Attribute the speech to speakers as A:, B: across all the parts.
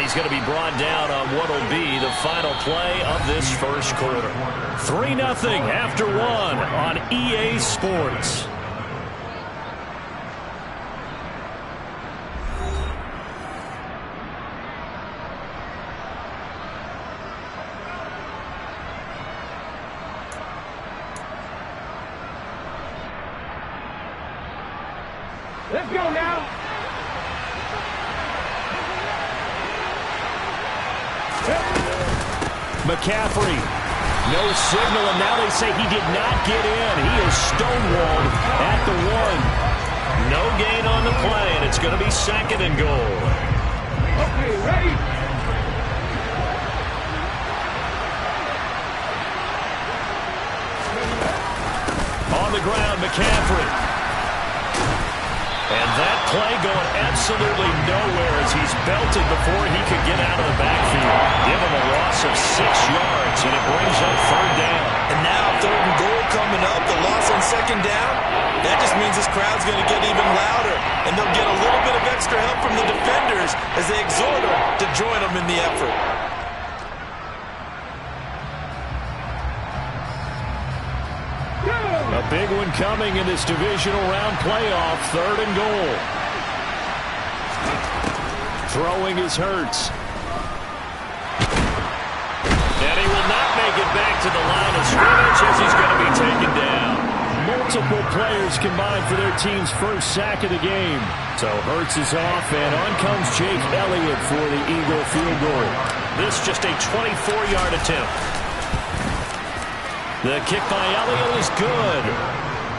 A: he's going to be brought down on what will be the final play of this first quarter. 3-0 after 1 on EA Sports.
B: Let's go now.
A: McCaffrey, no signal, and now they say he did not get in. He is stonewalled at the 1. No gain on the play, and it's going to be 2nd and goal.
B: Okay, ready.
A: On the ground, McCaffrey. And that play going absolutely nowhere as he's belted before he could get out of the backfield. Give him a loss of 6 yards, and it brings up 3rd down.
C: And now 3rd and goal coming up, the loss on 2nd down. That just means this crowd's going to get even louder, and they'll get a little bit of extra help from the defenders as they exhort them to join them in the effort.
A: A big one coming in this divisional round playoff. 3rd and goal. Throwing is Hurts. And he will not make it back to the line of scrimmage as he's going to be taken down. Multiple players combined for their team's first sack of the game. So Hurts is off, and on comes Jake Elliott for the Eagle field goal. This just a 24-yard attempt. The kick by Elliott is good.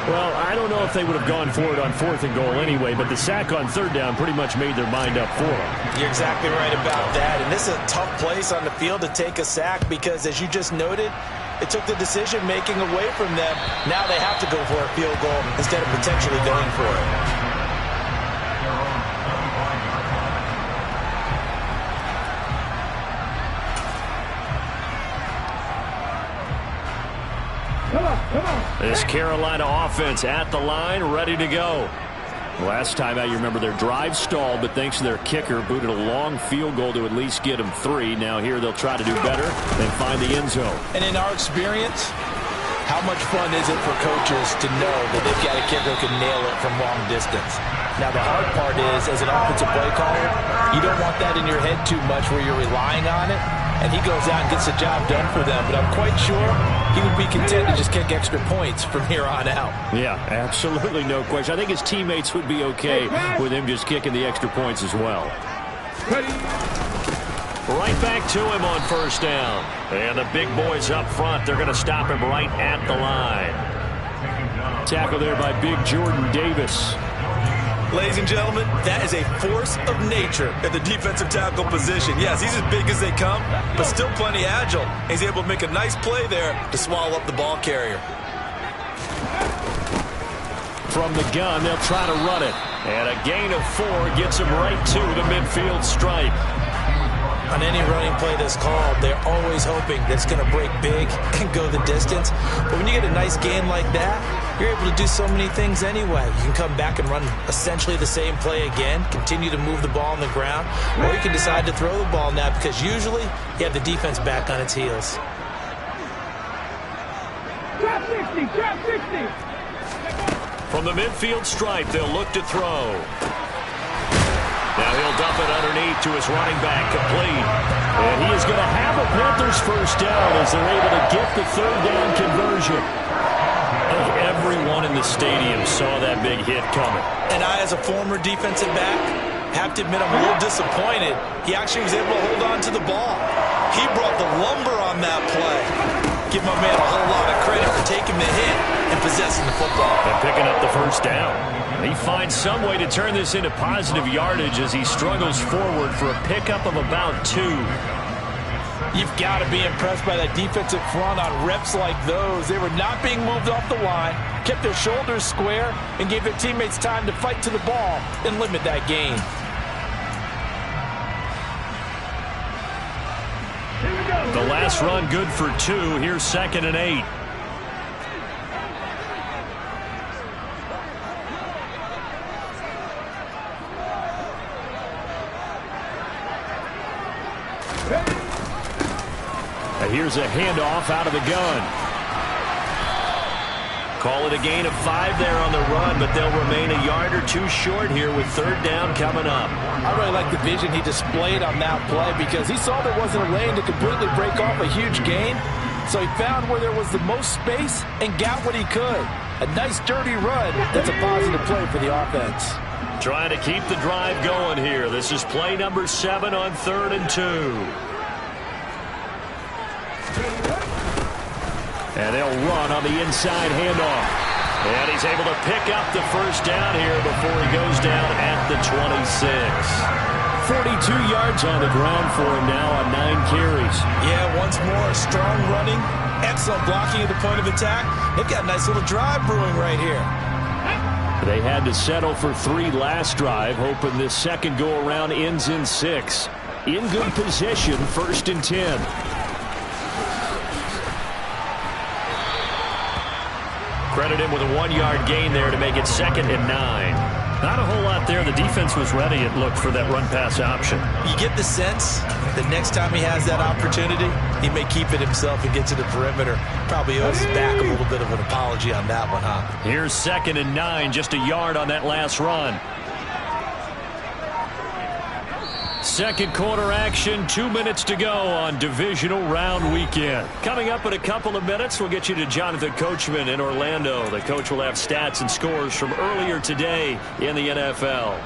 A: Well, I don't know if they would have gone for it on 4th and goal anyway, but the sack on 3rd down pretty much made their mind up for them.
C: You're exactly right about that. And this is a tough place on the field to take a sack because, as you just noted, it took the decision-making away from them. Now they have to go for a field goal instead of potentially going for it.
A: This Carolina offense at the line, ready to go. Last time out, you remember their drive stalled, but thanks to their kicker, booted a long field goal to at least get them 3. Now here they'll try to do better and find the end zone.
C: And in our experience, how much fun is it for coaches to know that they've got a kicker who can nail it from long distance? Now, the hard part is, as an offensive play caller, you don't want that in your head too much where you're relying on it. And he goes out and gets the job done for them. But I'm quite sure he would be content to just kick extra points from here on out.
A: Yeah, absolutely no question. I think his teammates would be okay with him just kicking the extra points as well. Right back to him on 1st down. And the big boys up front, they're going to stop him right at the line. Tackle there by big Jordan Davis.
C: Ladies and gentlemen, that is a force of nature at the defensive tackle position. Yes, he's as big as they come, but still plenty agile. He's able to make a nice play there to swallow up the ball carrier.
A: From the gun, they'll try to run it. And a gain of 4 gets him right to the midfield stripe.
C: On any running play that's called, they're always hoping that it's going to break big and go the distance. But when you get a nice gain like that, you're able to do so many things anyway. You can come back and run essentially the same play again, continue to move the ball on the ground, or you can decide to throw the ball now because usually you have the defense back on its heels.
B: Drop 60, drop 60.
A: From the midfield stripe, they'll look to throw. Now he'll dump it underneath to his running back, complete. And he is going to have a Panthers 1st down as they're able to get the 3rd down conversion. Everyone in the stadium saw that big hit coming.
C: And I, as a former defensive back, have to admit I'm a little disappointed. He actually was able to hold on to the ball. He brought the lumber on that play. Give my man a whole lot of credit for taking the hit and possessing the football.
A: And picking up the 1st down. He finds some way to turn this into positive yardage as he struggles forward for a pickup of about 2.
C: You've got to be impressed by that defensive front on reps like those. They were not being moved off the line, kept their shoulders square, and gave their teammates time to fight to the ball and limit that gain.
A: The last run good for 2. Here's 2nd and 8. And here's a handoff out of the gun. Call it a gain of 5 there on the run, but they'll remain a yard or 2 short here with 3rd down coming up.
C: I really like the vision he displayed on that play because he saw there wasn't a lane to completely break off a huge gain. So he found where there was the most space and got what he could. A nice dirty run. That's a positive play for the offense.
A: Trying to keep the drive going here. This is play number 7 on 3rd and 2. And they'll run on the inside handoff. And he's able to pick up the 1st down here before he goes down at the 26. 42 yards on the ground for him now on 9 carries.
C: Yeah, once more, strong running, excellent blocking at the point of attack. They've got a nice little drive brewing right here.
A: They had to settle for 3 last drive, hoping this second go-around ends in 6. In good position, 1st and 10. Credit him with a 1-yard gain there to make it 2nd and 9. Not a whole lot there. The defense was ready, it looked, for that run-pass option.
C: You get the sense that next time he has that opportunity, he may keep it himself and get to the perimeter. Probably owes his back a little bit of an apology on that one, huh?
A: Here's 2nd and 9, just a yard on that last run. Second quarter action, 2 minutes to go on divisional round weekend. Coming up in a couple of minutes, we'll get you to Jonathan Coachman in Orlando. The coach will have stats and scores from earlier today in the NFL.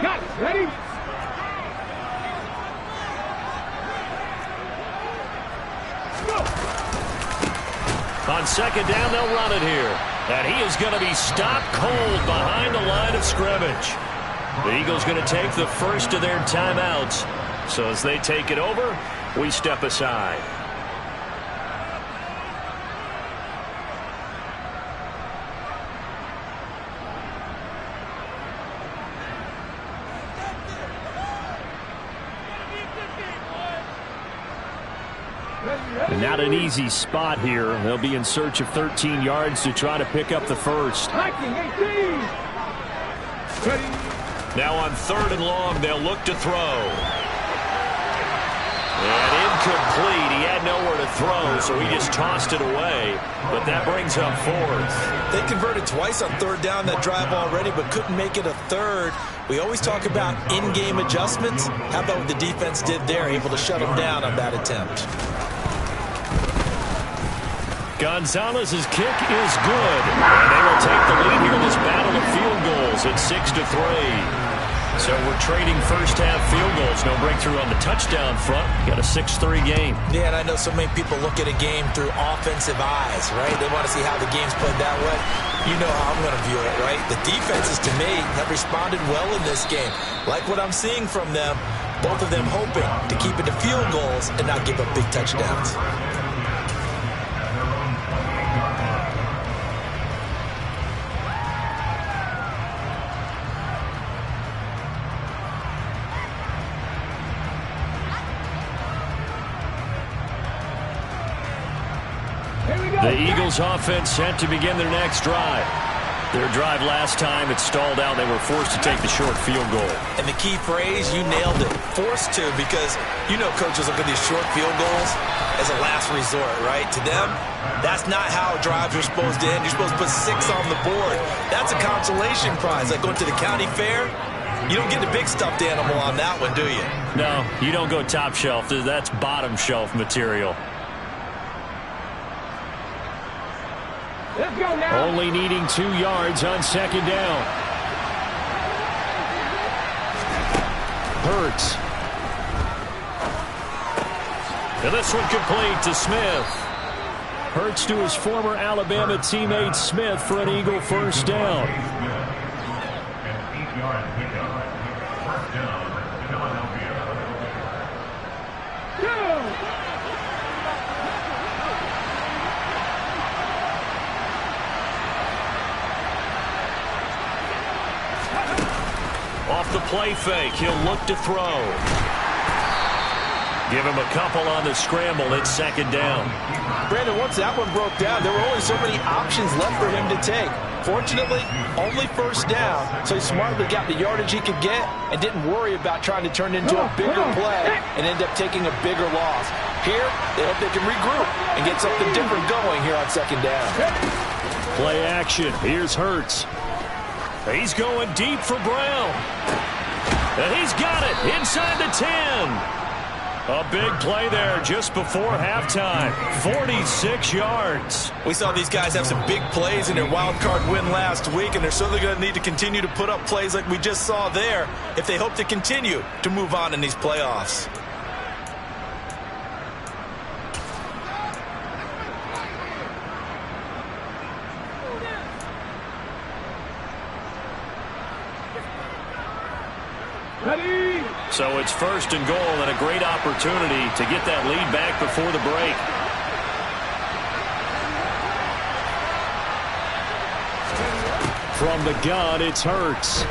B: Got it. Ready?
A: On 2nd down, they'll run it here. And he is going to be stopped cold behind the line of scrimmage. The Eagles going to take the first of their timeouts. So as they take it over, we step aside. And not an easy spot here. They'll be in search of 13 yards to try to pick up the first. Now on 3rd and long, they'll look to throw. And incomplete. He had nowhere to throw, so he just tossed it away. But that brings up 4th.
C: They converted twice on 3rd down that drive already, but couldn't make it a 3rd. We always talk about in-game adjustments. How about what the defense did there, able to shut them down on that attempt?
A: Gonzalez's kick is good. And they will take the lead here in this battle of field goals at 6-3. So we're trading first half field goals. No breakthrough on the touchdown front. Got a 6-3 game.
C: Yeah, and I know so many people look at a game through offensive eyes, right? They want to see how the game's played that way. You know how I'm going to view it, right? The defenses, to me, have responded well in this game. Like what I'm seeing from them, both of them hoping to keep it to field goals and not give up big touchdowns.
A: The Eagles offense set to begin their next drive. Their drive last time, it stalled out. They were forced to take the short field goal.
C: And the key phrase, you nailed it, forced to, because you know coaches look at these short field goals as a last resort, right? To them, that's not how drives are supposed to end. You're supposed to put 6 on the board. That's a consolation prize. Like going to the county fair, you don't get the big stuffed animal on that one, do you?
A: No, you don't go top shelf. That's bottom shelf material.
B: Let's go now.
A: Only needing 2 yards on 2nd down. Hurts. And this one complete to Smith. Hurts to his former Alabama teammate Smith for an Eagle first down. Off the play fake, he'll look to throw. Give him a couple on the scramble. It's 2nd down.
C: Brandon, once that one broke down, there were only so many options left for him to take. Fortunately, only first down, so he smartly got the yardage he could get and didn't worry about trying to turn it into a bigger play and end up taking a bigger loss. Here, they hope they can regroup and get something different going here on second down.
A: Play action. Here's Hurts. He's going deep for Brown. And he's got it inside the 10. A big play there just before halftime. 46 yards.
C: We saw these guys have some big plays in their wild card win last week, and they're certainly going to need to continue to put up plays like we just saw there if they hope to continue to move on in these playoffs.
B: Ready?
A: So it's first and goal and a great opportunity to get that lead back before the break. From the gun, it's Hurts.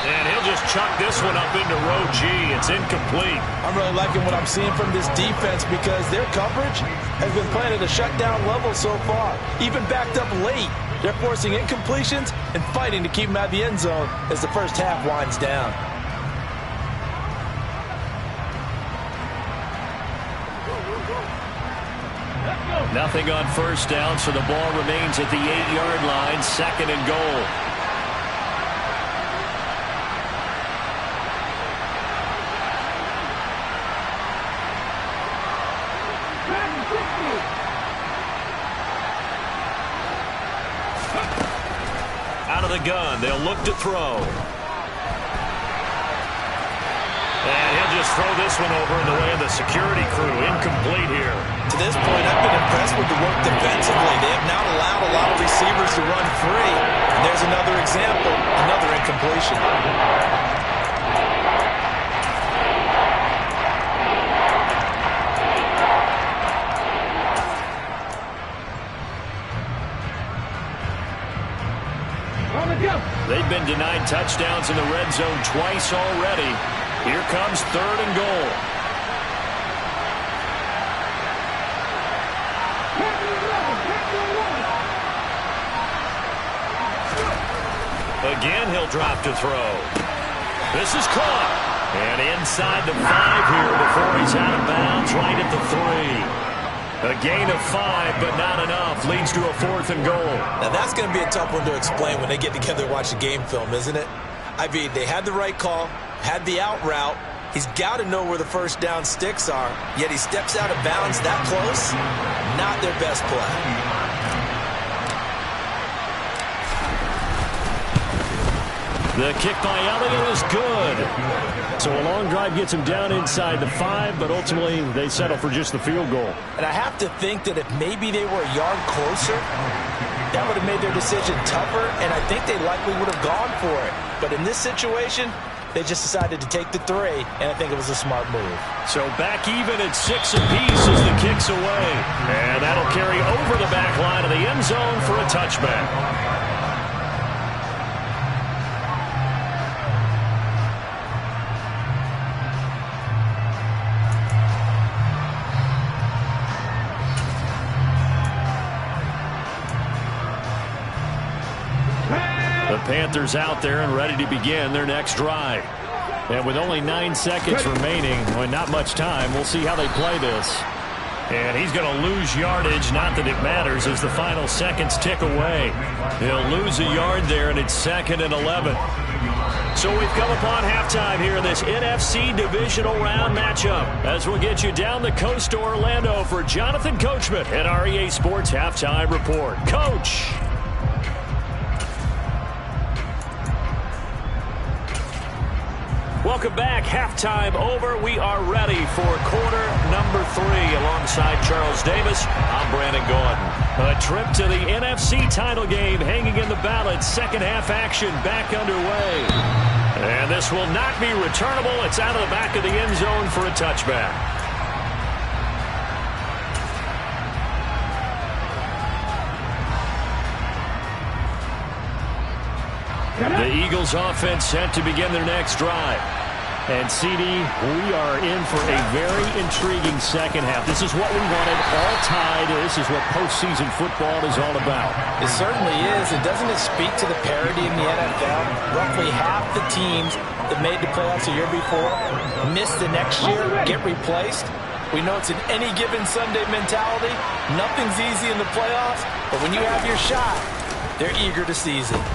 A: And he'll just chuck this one up into row G. It's incomplete.
C: I'm really liking what I'm seeing from this defense because their coverage has been playing at a shutdown level so far. Even backed up late. They're forcing incompletions and fighting to keep them out of the end zone as the first half winds down.
A: Nothing on first down, so the ball remains at the 8-yard line, second and goal. Out of the gun, they'll look to throw. And he'll just throw this one over in the way of the security crew. Incomplete here.
C: To this point, I've been impressed with the work defensively. They have not allowed a lot of receivers to run free. And there's another example, another incompletion.
A: They've been denied touchdowns in the red zone twice already. Here comes third and goal. Again, he'll drop to throw. This is caught. And inside the 5 here before he's out of bounds, right at the 3. A gain of 5, but not enough. Leads to a 4th and goal.
C: Now, that's going to be a tough one to explain when they get together and watch the game film, isn't it? I mean, they had the right call, had the out route. He's got to know where the first down sticks are, yet he steps out of bounds that close. Not their best play.
A: The kick by Elliott is good. So a long drive gets him down inside the 5, but ultimately they settle for just the field goal.
C: And I have to think that if maybe they were a yard closer, that would have made their decision tougher, and I think they likely would have gone for it. But in this situation, they just decided to take the 3, and I think it was a smart move.
A: So back even at 6 apiece as the kick's away. And that'll carry over the back line of the end zone for a touchback. The Panthers out there and ready to begin their next drive. And with only 9 seconds remaining, well, not much time, we'll see how they play this. And he's going to lose yardage, not that it matters, as the final seconds tick away. He'll lose a yard there, and it's 2nd and 11. So we've come upon halftime here in this NFC Divisional Round matchup, as we'll get you down the coast to Orlando for Jonathan Coachman at MrEA Sports Halftime Report. Coach! Welcome back. Halftime over. We are ready for quarter number 3 alongside Charles Davis. I'm Brandon Gordon. A trip to the NFC title game hanging in the balance. Second half action back underway. And this will not be returnable. It's out of the back of the end zone for a touchback. The Eagles offense set to begin their next drive. And, CD, we are in for a very intriguing second half. This is what we wanted, all tied. This is what postseason football is all about.
C: It certainly is. And doesn't it speak to the parity in the NFL? Roughly half the teams that made the playoffs a year before miss the next year, get replaced. We know it's an any given Sunday mentality. Nothing's easy in the playoffs, but when you have your shot, they're eager to seize it.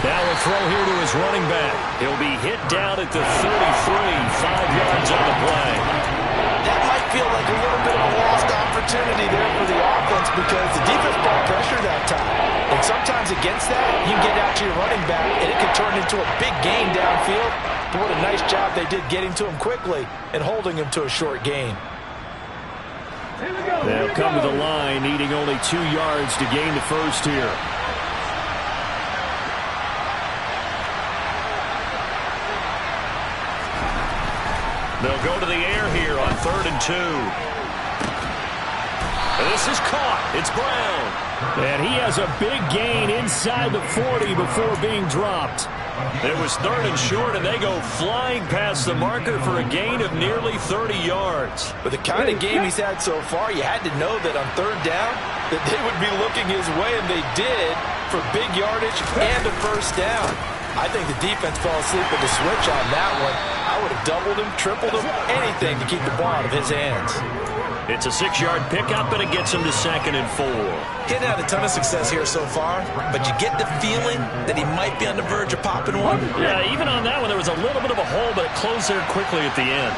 A: Now a throw here to his running back. He'll be hit down at the 33, 5 yards on the play.
C: That might feel like a little bit of a lost opportunity there for the offense because the defense brought pressure that time. And sometimes against that, you can get out to your running back, and it could turn into a big gain downfield. But what a nice job they did getting to him quickly and holding him to a short gain.
A: They'll come to the line, needing only 2 yards to gain the first here. They'll go to the air here on 3rd and 2. And this is caught. It's Brown. And he has a big gain inside the 40 before being dropped. It was 3rd and short, and they go flying past the marker for a gain of nearly 30 yards.
C: With the kind of game he's had so far, you had to know that on 3rd down that they would be looking his way, and they did for big yardage and a first down. I think the defense fell asleep with the switch on that one. I would have doubled him, tripled him, anything to keep the ball out of his hands.
A: It's a 6-yard pickup, and it gets him to 2nd and 4.
C: He hasn't had a ton of success here so far, but you get the feeling that he might be on the verge of popping one.
A: Yeah, even on that one, there was a little bit of a hole, but it closed there quickly at the end.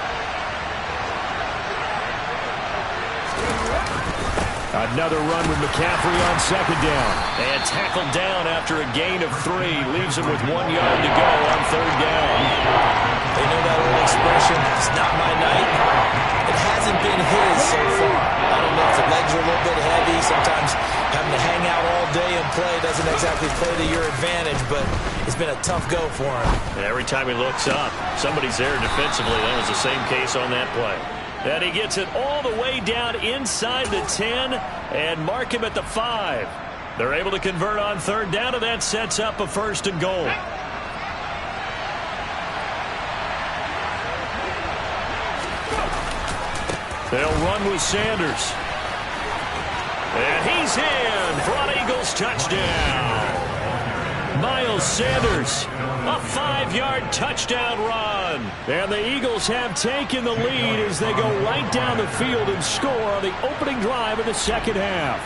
A: Another run with McCaffrey on 2nd down. And tackled down after a gain of 3. Leaves him with 1 yard to go on 3rd down.
C: They know that old expression, it's not my night. It hasn't been his so far. I don't know if the legs are a little bit heavy. Sometimes having to hang out all day and play doesn't exactly play to your advantage, but it's been a tough go for him.
A: And every time he looks up, somebody's there defensively. That was the same case on that play. And he gets it all the way down inside the 10 and mark him at the 5. They're able to convert on 3rd down, and that sets up a 1st and goal. They'll run with Sanders. And he's in for an Eagles touchdown. Miles Sanders, a 5-yard touchdown run. And the Eagles have taken the lead as they go right down the field and score on the opening drive of the second half.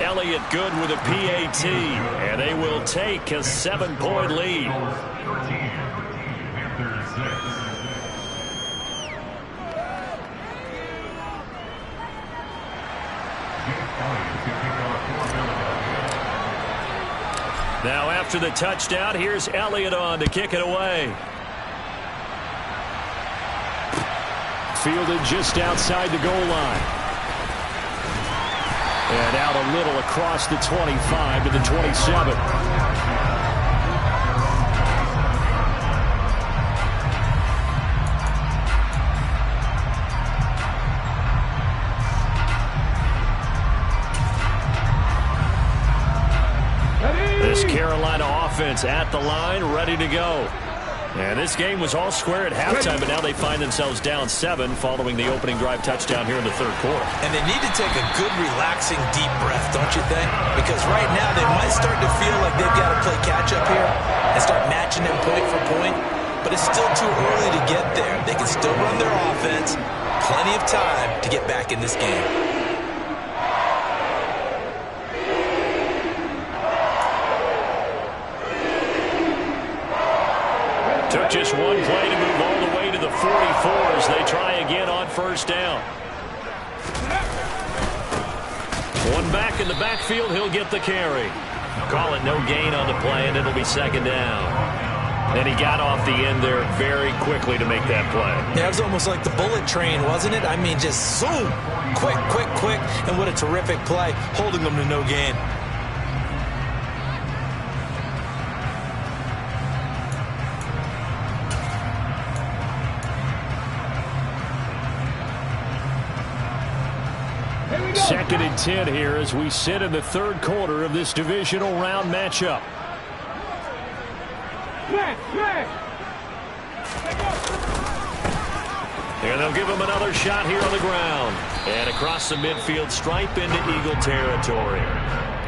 A: Elliott good with a PAT, and they will take a 7-point lead. Now after the touchdown, here's Elliott on to kick it away. Fielded just outside the goal line. And out a little across the 25 to the 27. This Carolina offense at the line, ready to go. And this game was all square at halftime, but now they find themselves down 7 following the opening drive touchdown here in the 3rd quarter.
C: And they need to take a good, relaxing, deep breath, don't you think? Because right now they might start to feel like they've got to play catch-up here and start matching them point for point. But it's still too early to get there. They can still run their offense. Plenty of time to get back in this game.
A: Took just one play to move all the way to the 44 as they try again on 1st down. One back in the backfield, he'll get the carry. Call it no gain on the play, and it'll be 2nd down. And he got off the end there very quickly to make that play.
C: Yeah, it was almost like the bullet train, wasn't it? I mean, just zoom, quick, quick, quick, and what a terrific play, holding them to no gain.
B: Here we
A: 2nd and 10 here as we sit in the third quarter of this divisional round matchup. And they'll give him another shot here on the ground. And across the midfield stripe into Eagle territory.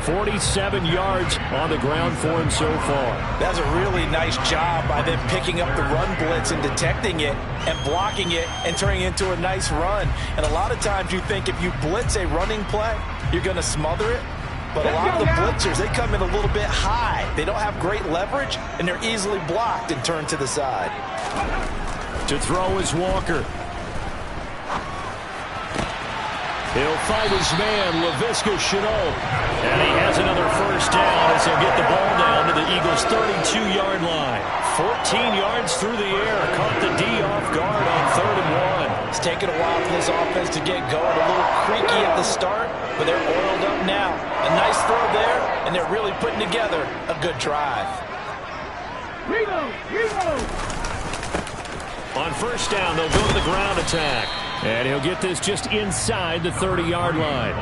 A: 47 yards on the ground for him so far.
C: That's a really nice job by them picking up the run blitz and detecting it and blocking it and turning it into a nice run. And a lot of times you think if you blitz a running play, you're going to smother it. But a lot of the blitzers, they come in a little bit high. They don't have great leverage, and they're easily blocked and turned to the side.
A: To throw is Walker. He'll find his man, Laviska Shenault. And he has another first down as he'll get the ball down to the Eagles' 32-yard line. 14 yards through the air. Caught the D off guard on 3rd and 1.
C: It's taken a while for this offense to get going. A little creaky at the start, but they're oiled up now. A nice throw there, and they're really putting together a good drive.
B: Reload!
A: On first down, they'll go to the ground attack. And he'll get this just inside the 30-yard line.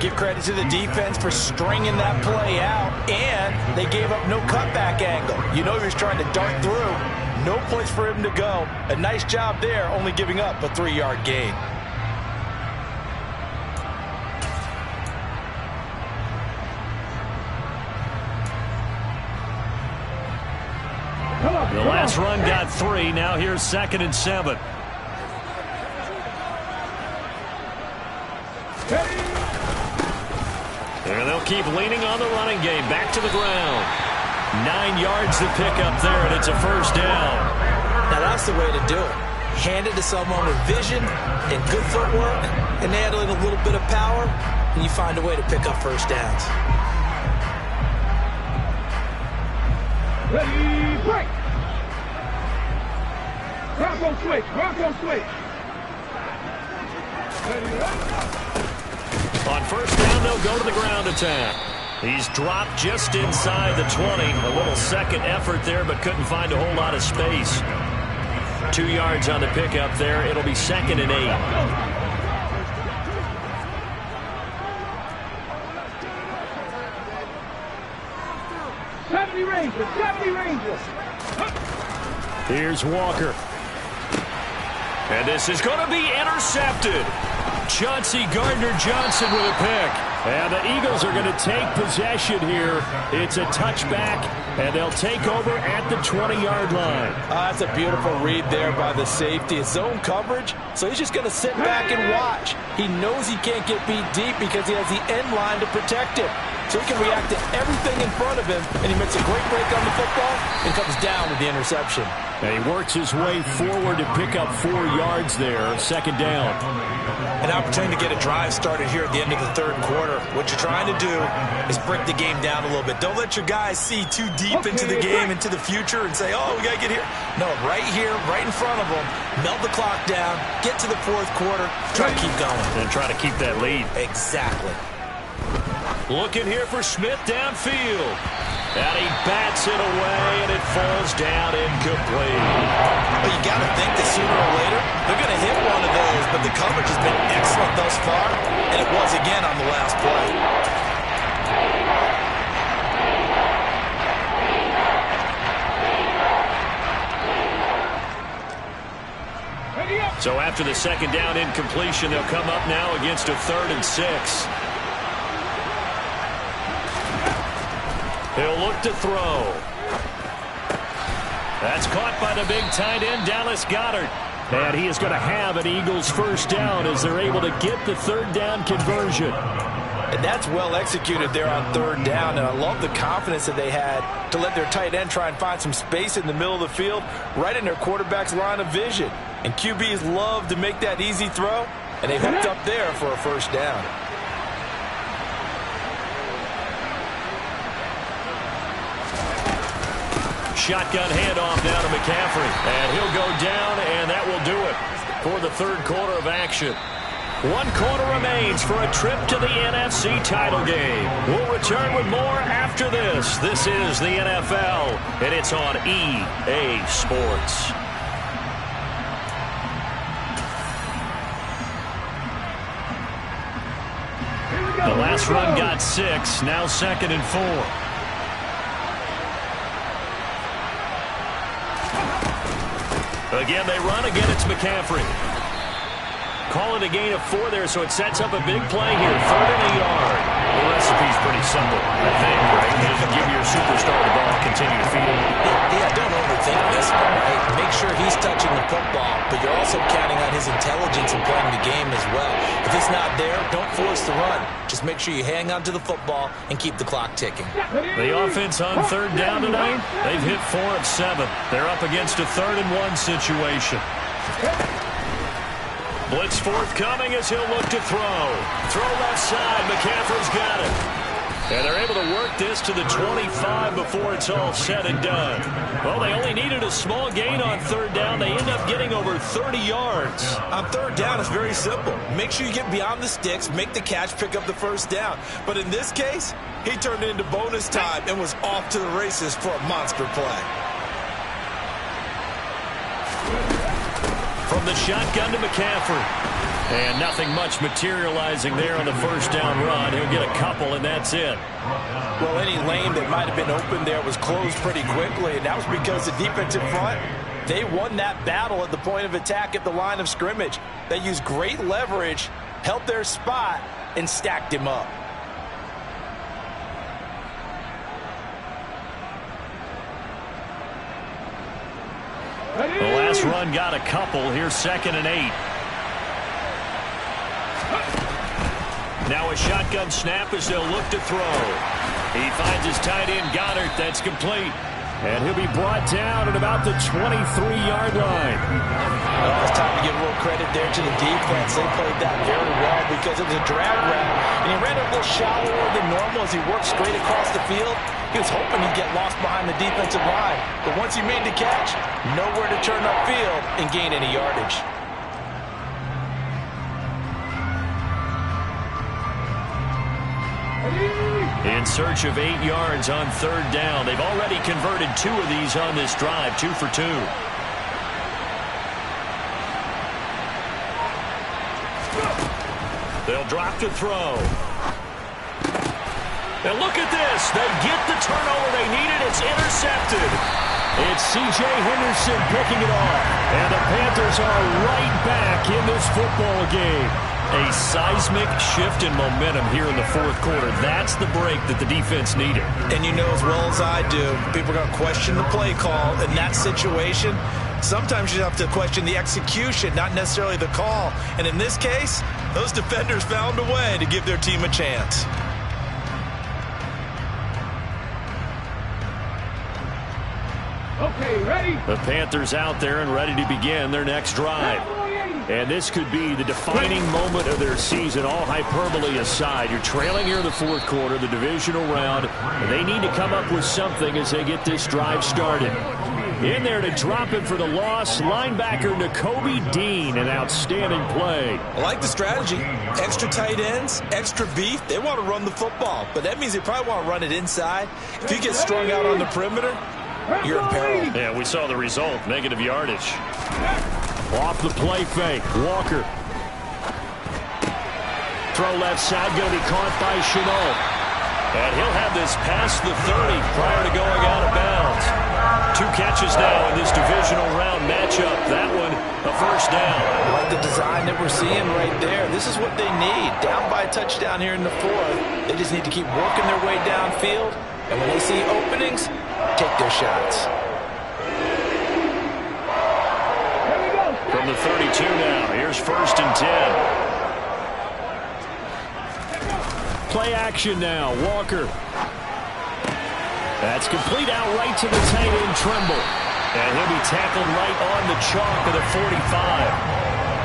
C: Give credit to the defense for stringing that play out, and they gave up no cutback angle. You know he was trying to dart through. No place for him to go. A nice job there, only giving up a 3-yard gain.
A: The last run got 3. Now here's 2nd and 7. And they'll keep leaning on the running game. Back to the ground. 9 yards to pick up there, and it's a first down.
C: Now that's the way to do it. Hand it to someone with vision and good footwork, and add in a little bit of power, and you find a way to pick up first downs.
B: Ready, break! Bronco switch!
A: On first down, they'll go to the ground attack. He's dropped just inside the 20. A little second effort there, but couldn't find a whole lot of space. 2 yards on the pickup there. It'll be 2nd and 8.
B: '70 Rangers!
A: Here's Walker. And this is going to be intercepted. Chauncey Gardner-Johnson with a pick. And the Eagles are going to take possession here. It's a touchback, and they'll take over at the 20-yard line.
C: That's a beautiful read there by the safety. It's zone coverage, so he's just going to sit back and watch. He knows he can't get beat deep because he has the end line to protect him. So he can react to everything in front of him, and he makes a great break on the football and comes down with the interception.
A: And he works his way forward to pick up 4 yards there, 2nd down.
C: An opportunity to get a drive started here at the end of the third quarter. What you're trying to do is break the game down a little bit. Don't let your guys see too deep into the game, into the future, and say, oh, we got to get here. No, right here, right in front of them, melt the clock down, get to the fourth quarter, try to keep going.
A: And try to keep that lead.
C: Exactly.
A: Looking here for Smith downfield. And he bats it away, and it falls down incomplete.
C: Well, you got to think that sooner or later, they're going to hit one of those, but the coverage has been excellent thus far, and it was again on the last play.
A: So after the 2nd down incompletion, they'll come up now against a 3rd and 6. He'll look to throw. That's caught by the big tight end, Dallas Goedert. And he is going to have an Eagles first down as they're able to get the 3rd down conversion.
C: And that's well executed there on 3rd down. And I love the confidence that they had to let their tight end try and find some space in the middle of the field, right in their quarterback's line of vision. And QBs love to make that easy throw, and they hooked up there for a first down.
A: Shotgun handoff down to McCaffrey. And he'll go down, and that will do it for the 3rd quarter of action. 1 quarter remains for a trip to the NFC title game. We'll return with more after this. This is the NFL, and it's on EA Sports. The last run got 6. Now 2nd and 4. Again, they run. Again, it's McCaffrey. Call it a gain of 4 there, so it sets up a big play here. 3rd and a yard. The recipe's pretty simple, I think, right? Just give your superstar the ball, continue to feed him.
C: Yeah, don't overthink this one, right? Make sure he's touching the football, but you're also counting on his intelligence in playing the game as well. If it's not there, don't force the run. Just make sure you hang on to the football and keep the clock ticking.
A: The offense on 3rd down tonight, they've hit 4 of 7. They're up against a 3rd and 1 situation. Blitz forthcoming as he'll look to throw. Throw left side. McCaffrey's got it. And they're able to work this to the 25 before it's all said and done. Well, they only needed a small gain on 3rd down. They end up getting over 30 yards.
C: On 3rd down, it's very simple. Make sure you get beyond the sticks, make the catch, pick up the 1st down. But in this case, he turned into bonus time and was off to the races for a monster play.
A: From the shotgun to McCaffrey. And nothing much materializing there on the 1st down run. He'll get a couple, and that's it.
C: Well, any lane that might have been open there was closed pretty quickly, and that was because the defensive front, they won that battle at the point of attack at the line of scrimmage. They used great leverage, held their spot, and stacked him up.
A: The last run got a couple. Here's 2nd and 8. Now a shotgun snap as they'll look to throw. He finds his tight end, Goddard. That's complete. And he'll be brought down at about the 23-yard line.
C: Well, it's time to give a little credit there to the defense. They played that very well because it was a drag route. And he ran a little shallower than normal as he worked straight across the field. He was hoping he'd get lost behind the defensive line. But once he made the catch, nowhere to turn upfield and gain any yardage.
A: In search of 8 yards on 3rd down. They've already converted 2 of these on this drive, 2 for 2. They'll drop to throw. And look at this. They get the turnover they needed. It's intercepted. It's C.J. Henderson picking it off. And the Panthers are right back in this football game. A seismic shift in momentum here in the 4th quarter. That's the break that the defense needed.
C: And you know as well as I do, people are going to question the play call in that situation. Sometimes you have to question the execution, not necessarily the call. And in this case, those defenders found a way to give their team a chance.
B: Okay, ready?
A: The Panthers out there and ready to begin their next drive. And this could be the defining moment of their season, all hyperbole aside. You're trailing here in the 4th quarter, the divisional round, and they need to come up with something as they get this drive started. In there to drop it for the loss, linebacker Nakobe Dean, an outstanding play.
C: I like the strategy. Extra tight ends, extra beef. They want to run the football, but that means they probably want to run it inside. If you get strung out on the perimeter, you're in peril.
A: Yeah, we saw the result, negative yardage. Off the play fake, Walker. Throw left side, going to be caught by Chenault. And he'll have this past the 30 prior to going out of bounds. 2 catches now in this divisional round matchup. That one, a 1st down.
C: I like the design that we're seeing right there. This is what they need. Down by a touchdown here in the 4th. They just need to keep working their way downfield. And when they see openings, take their shots.
A: From the 32 now, here's 1st and 10. Play action now, Walker. That's complete out right to the tight end, Trimble. And he'll be tackled right on the chalk of the 45.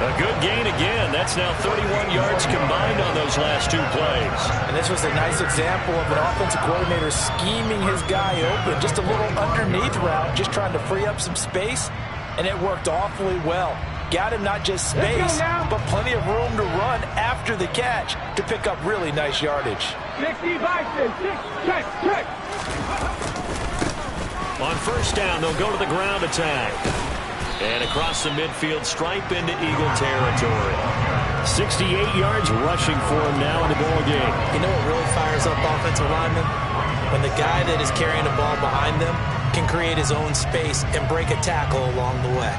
A: A good gain again. That's now 31 yards combined on those last 2 plays.
C: And this was a nice example of an offensive coordinator scheming his guy open. Just a little underneath route, just trying to free up some space. And it worked awfully well. Got him not just space, but plenty of room to run after the catch to pick up really nice yardage.
B: 60 Bison, 6, check.
A: On 1st down, they'll go to the ground attack. And across the midfield stripe into Eagle territory. 68 yards rushing for him now in the ball game.
C: You know what really fires up offensive linemen? When the guy that is carrying the ball behind them can create his own space and break a tackle along the way.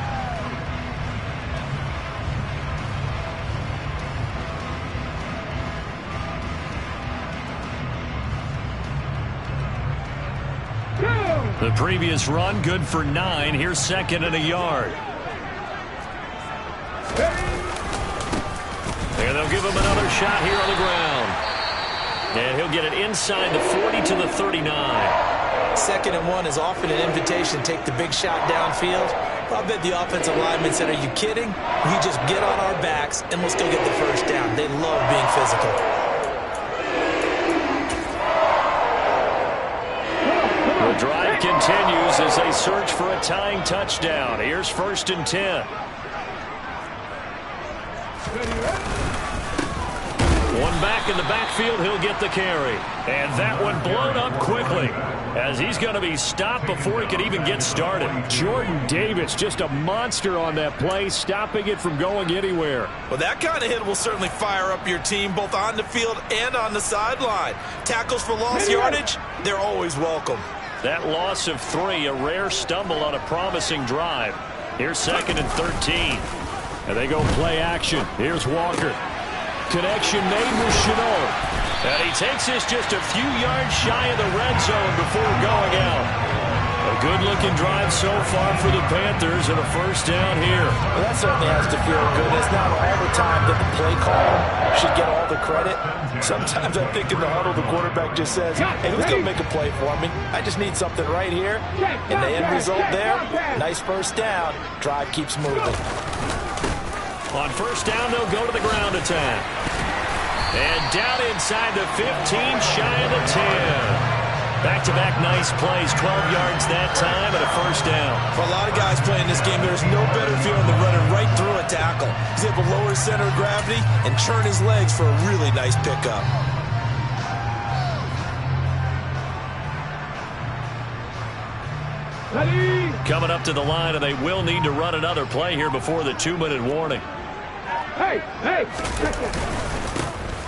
A: The previous run, good for 9. Here's second and a yard. And they'll give him another shot here on the ground. And he'll get it inside the 40 to the 39.
C: 2nd and 1 is often an invitation. Take the big shot downfield. I bet the offensive lineman said, are you kidding? We just get on our backs and let's go get the first down. They love being physical.
A: The drive continues as they search for a tying touchdown. Here's 1st and 10. One back in the backfield, he'll get the carry. And that one blown up quickly as he's going to be stopped before he can even get started.
B: Jordan Davis, just a monster on that play, stopping it from going anywhere.
D: Well, that kind of hit will certainly fire up your team both on the field and on the sideline. Tackles for lost yardage, they're always welcome.
A: That loss of 3, a rare stumble on a promising drive. Here's 2nd and 13.
B: And they go play action. Here's Walker. Connection made with Chenault.
A: And he takes this just a few yards shy of the red zone before going out. A good-looking drive so far for the Panthers and a first down here.
C: Well, that certainly has to feel good. It's not all the time that the play caller should get all the credit. Sometimes I think in the huddle, the quarterback just says, hey, who's going to make a play for me? I just need something right here. And the end result there, nice first down. Drive keeps moving.
A: On first down, they'll go to the ground attack. And down inside the 15, shy of the 10. Back-to-back nice plays, 12 yards that time and a first down.
D: For a lot of guys playing this game, there's no better feeling than running right through a tackle. He's able to lower his center of gravity and churn his legs for a really nice pickup.
A: Coming up to the line, and they will need to run another play here before the 2-minute warning.
B: Hey!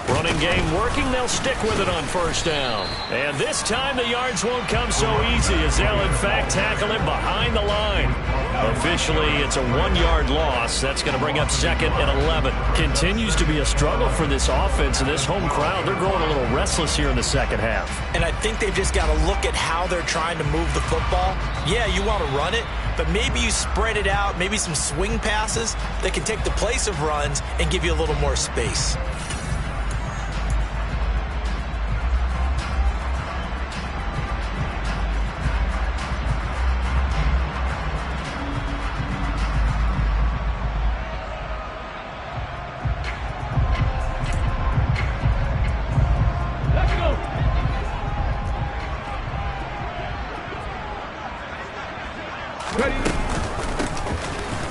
A: Running game working, they'll stick with it on first down. And this time the yards won't come so easy as they'll in fact tackle him behind the line. Officially, it's a 1-yard loss. That's going to bring up 2nd and 11. Continues to be a struggle for this offense and this home crowd. They're growing a little restless here in the second half.
C: And I think they've just got to look at how they're trying to move the football. Yeah, you want to run it, but maybe you spread it out, maybe some swing passes that can take the place of runs and give you a little more space.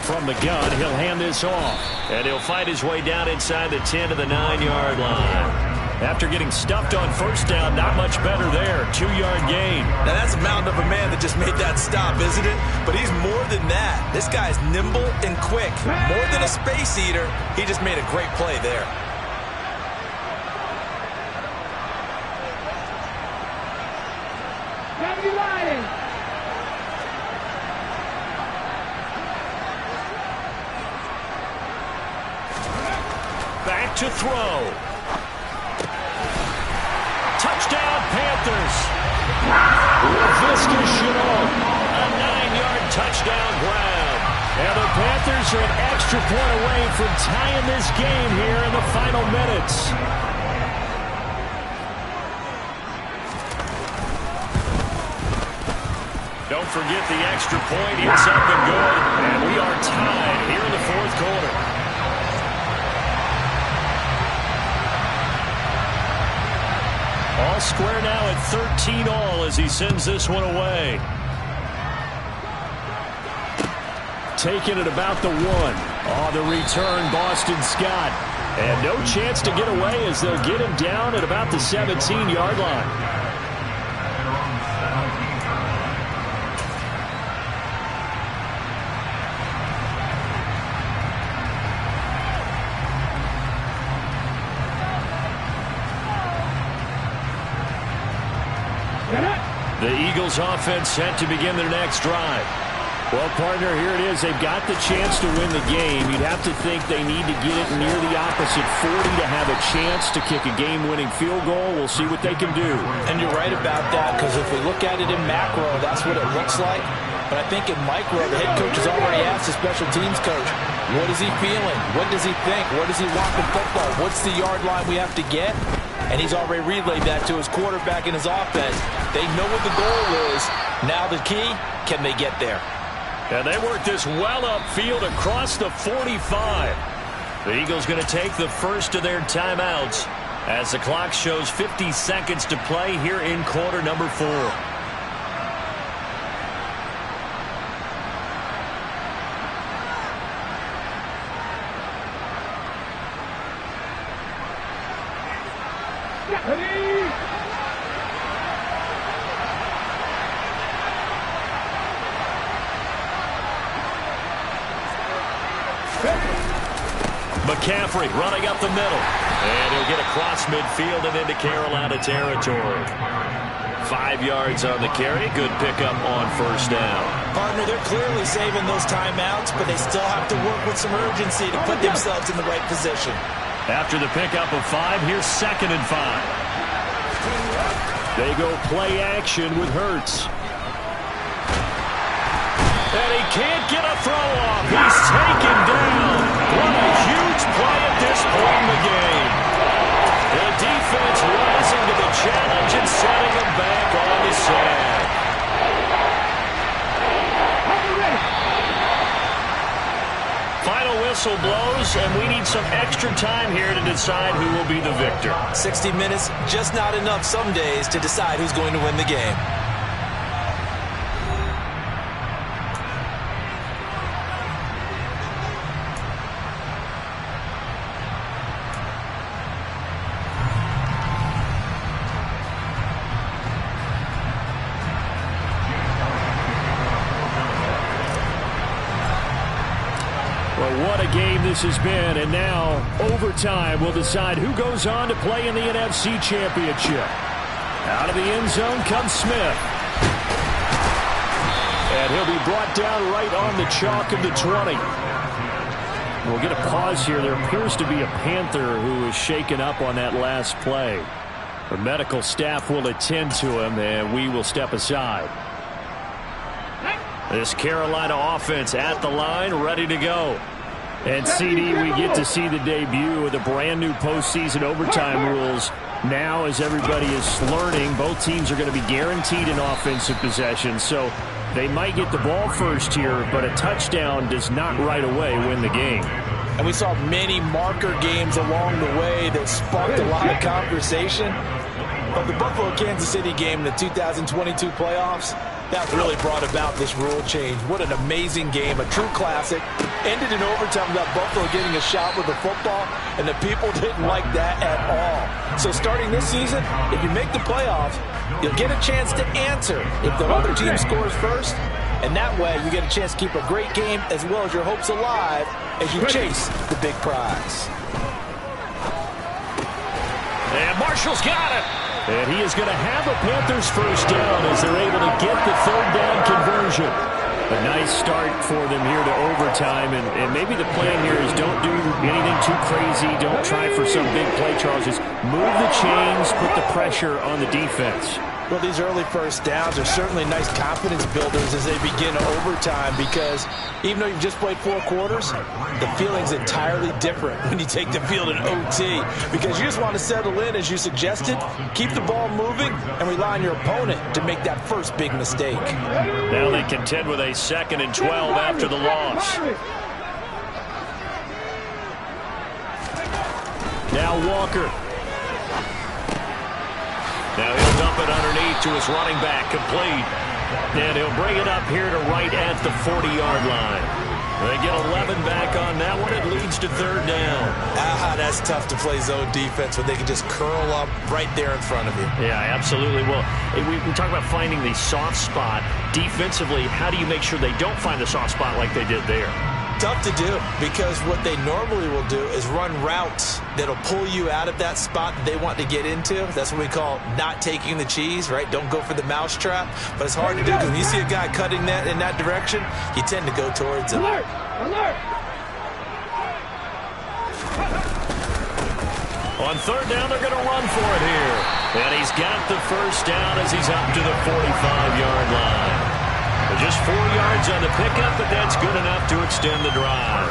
A: From the gun, he'll hand this off. And he'll fight his way down inside the 10 to the 9-yard line. After getting stuffed on first down, not much better there. 2-yard gain.
D: Now that's a mountain of a man that just made that stop, isn't it? But he's more than that. This guy's nimble and quick. More than a space eater, he just made a great play there.
A: Back to throw. Touchdown, Panthers.
B: Laviska Chenault.
A: A 9-yard touchdown grab. And the Panthers are an extra point away from tying this game here in the final minutes. Don't forget the extra point. It's up and good. And we are tied here in the fourth quarter. All square now at 13-all as he sends this one away.
B: Taking it about the 1. On the return, Boston Scott. And no chance to get away as they'll get him down at about the 17-yard line. The Eagles offense set to begin their next drive. Well, partner, here it is. They've got the chance to win the game. You'd have to think they need to get it near the opposite 40 to have a chance to kick a game-winning field goal. We'll see what they can do.
C: And you're right about that, because if we look at it in macro, that's what it looks like. But I think in micro, the head coach has already asked the special teams coach, what is he feeling? What does he think? Where does he want the football? What's the yard line we have to get? And he's already relayed that to his quarterback and his offense. They know what the goal is. Now the key, can they get there?
B: And they work this well upfield across the 45. The Eagles going to take the first of their timeouts as the clock shows 50 seconds to play here in quarter number 4. McCaffrey running up the middle. And he'll get across midfield and into Carolina territory. 5 yards on the carry. Good pickup on first down.
C: Partner, they're clearly saving those timeouts, but they still have to work with some urgency to put themselves in the right position.
B: After the pickup of 5, here's 2nd and 5. They go play action with Hurts. And he can't get a throw off. He's taken down. What a huge play at this point in the game. The defense rising to the challenge and setting him back on the sack. Final whistle blows, and we need some extra time here to decide who will be the victor.
C: 60 minutes, just not enough some days to decide who's going to win the game.
B: What a game this has been, and now overtime will decide who goes on to play in the NFC Championship. Out of the end zone comes Smith. And he'll be brought down right on the chalk of the 20. We'll get a pause here. There appears to be a Panther who is shaken up on that last play. The medical staff will attend to him, and we will step aside. This Carolina offense at the line, ready to go. And, CD, we get to see the debut of the brand-new postseason overtime rules. Now, as everybody is learning, both teams are going to be guaranteed an offensive possession. So they might get the ball first here, but a touchdown does not right away win the game.
C: And we saw many marker games along the way that sparked a lot of conversation. But the Buffalo-Kansas City game in the 2022 playoffs, that really brought about this rule change. What an amazing game, a true classic. Ended in overtime without Buffalo getting a shot with the football, and the people didn't like that at all. So starting this season, if you make the playoffs, you'll get a chance to answer if the other team scores first, and that way you get a chance to keep a great game as well as your hopes alive as you chase the big prize.
B: And Marshall's got it. And he is going to have a Panthers first down as they're able to get the third down conversion. A nice start for them here to overtime. And maybe the plan here is don't do anything too crazy. Don't try for some big play, Charles. Just move the chains, put the pressure on the defense.
C: Well, these early first downs are certainly nice confidence builders as they begin overtime, because even though you've just played 4 quarters, the feeling's entirely different when you take the field in OT, because you just want to settle in, as you suggested, keep the ball moving, and rely on your opponent to make that first big mistake.
B: Now they contend with a 2nd and 12 after the loss. Now Walker. Now he'll dump it underneath to his running back, complete. And he'll bring it up here to right at the 40-yard line. They get 11 back on that one. It leads to third down.
C: That's tough to play zone defense when they can just curl up right there in front of you.
B: Yeah, absolutely. Well, we talk about finding the soft spot. Defensively, how do you make sure they don't find the soft spot like they did there?
C: Tough to do, because what they normally will do is run routes that'll pull you out of that spot that they want to get into. That's what we call not taking the cheese, right? Don't go for the mousetrap. But it's hard to do, because when you see a guy cutting that in that direction, you tend to go towards him.
E: Alert! Alert!
A: On third down, they're going to run for it here. And he's got the first down as he's up to the 45-yard line. Just 4 yards on the pickup, but that's good enough to extend the drive.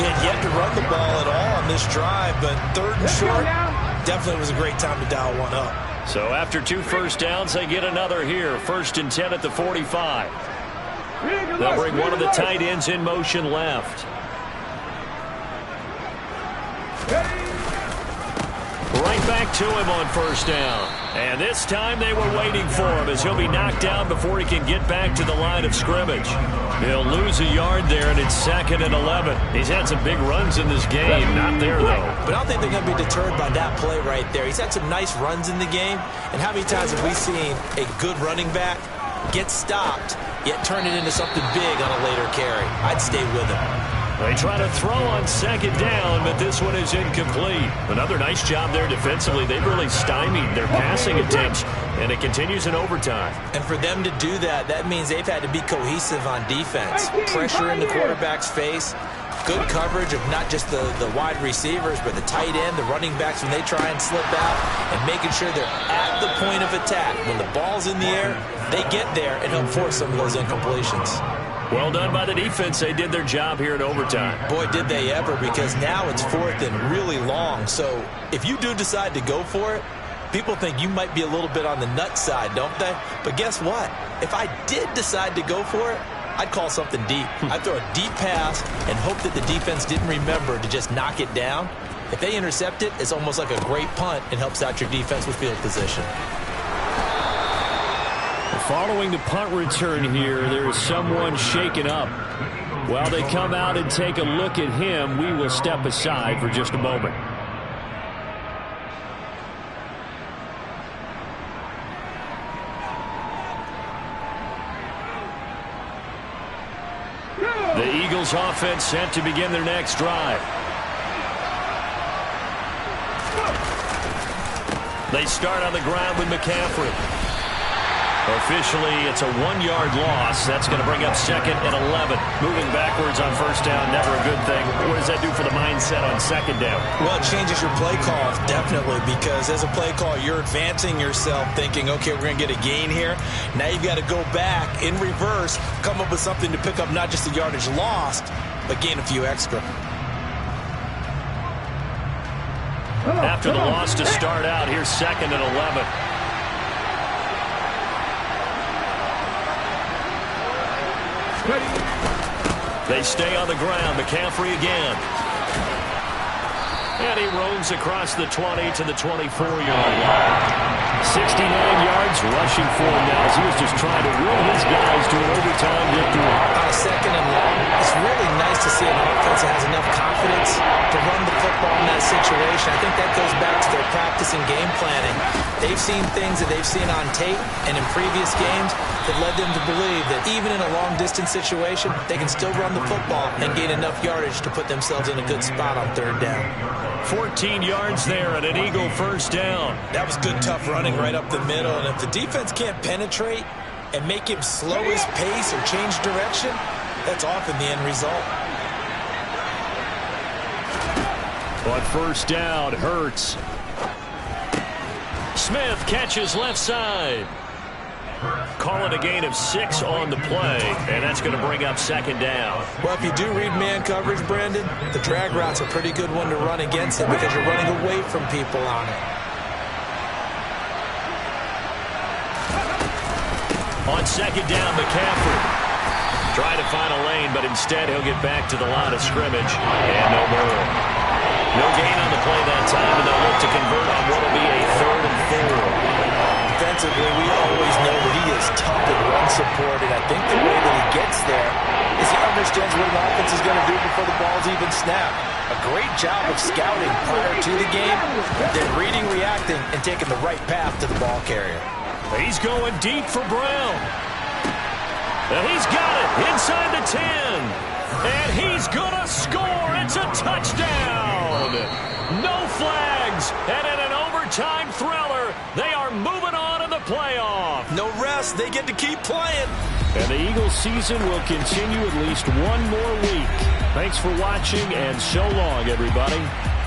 C: He had yet to run the ball at all on this drive, but third and short definitely was a great time to dial one up.
A: So after 2 first downs, they get another here. 1st and 10 at the 45. They'll bring one of the tight ends in motion left. Right back to him on first down. And this time they were waiting for him, as he'll be knocked down before he can get back to the line of scrimmage. He'll lose a yard there, and it's 2nd and 11. He's had some big runs in this game. Not there, though.
C: But I don't think they're going to be deterred by that play right there. He's had some nice runs in the game. And how many times have we seen a good running back get stopped, yet turn it into something big on a later carry? I'd stay with him.
A: They try to throw on 2nd down, but this one is incomplete. Another nice job there defensively. They've really stymied their passing attempts, and it continues in overtime.
C: And for them to do that, that means they've had to be cohesive on defense. Pressure in the quarterback's face, good coverage of not just the wide receivers, but the tight end, the running backs when they try and slip out, and making sure they're at the point of attack. When the ball's in the air, they get there and help force some of those incompletions.
A: Well done by the defense. They did their job here in overtime.
C: Boy, did they ever, because now it's 4th and really long. So if you do decide to go for it, people think you might be a little bit on the nut side, don't they? But guess what? If I did decide to go for it, I'd call something deep. I'd throw a deep pass and hope that the defense didn't remember to just knock it down. If they intercept it, it's almost like a great punt and helps out your defense with field position.
B: Following the punt return here, there is someone shaken up. While they come out and take a look at him, we will step aside for just a moment. The Eagles offense set to begin their next drive. They start on the ground with McCaffrey. Officially, it's a 1-yard loss. That's going to bring up 2nd and 11. Moving backwards on first down, never a good thing. What does that do for the mindset on 2nd down?
C: Well, it changes your play call, definitely, because as a play call, you're advancing yourself thinking, okay, we're going to get a gain here. Now you've got to go back in reverse, come up with something to pick up not just the yardage lost, but gain a few extra.
B: After the loss to start out, here's 2nd and 11. They stay on the ground. McCaffrey again. And he roams across the 20 to the 24-yard line. 69 yards rushing for him now as he was just trying to will his guys to an overtime victory.
C: On a 2nd and long, it's really nice to see an offense that has enough confidence to run the football in that situation. I think that goes back to their practice and game planning. They've seen things that they've seen on tape and in previous games that led them to believe that even in a long-distance situation, they can still run the football and gain enough yardage to put themselves in a good spot on 3rd down.
A: 14 yards there and an Eagle first down.
C: That was good, tough running right up the middle. And if the defense can't penetrate and make him slow his pace or change direction, that's often the end result.
A: On first down, Hurts. Smith catches left side. Calling a gain of 6 on the play, and that's going to bring up 2nd down.
C: Well, if you do read man coverage, Brandon, the drag route's a pretty good one to run against it because you're running away from people on it.
A: On 2nd down, McCaffrey. Try to find a lane, but instead he'll get back to the line of scrimmage, and no more. No gain on the play that time, and they'll look to convert on what will be a 3rd and 4.
C: Defensively, we always know that he is tough in run support, and I think the way that he gets there is he understands what an offense is going to do before the ball's even snapped. A great job of scouting prior to the game, then reading, reacting, and taking the right path to the ball carrier.
A: He's going deep for Brown. And he's got it inside the 10. And he's going to score. It's a touchdown. No flags. And in an overtime thriller, they are moving on in the playoff.
D: No rest. They get to keep playing.
B: And the Eagles season will continue at least one more week. Thanks for watching, and so long, everybody.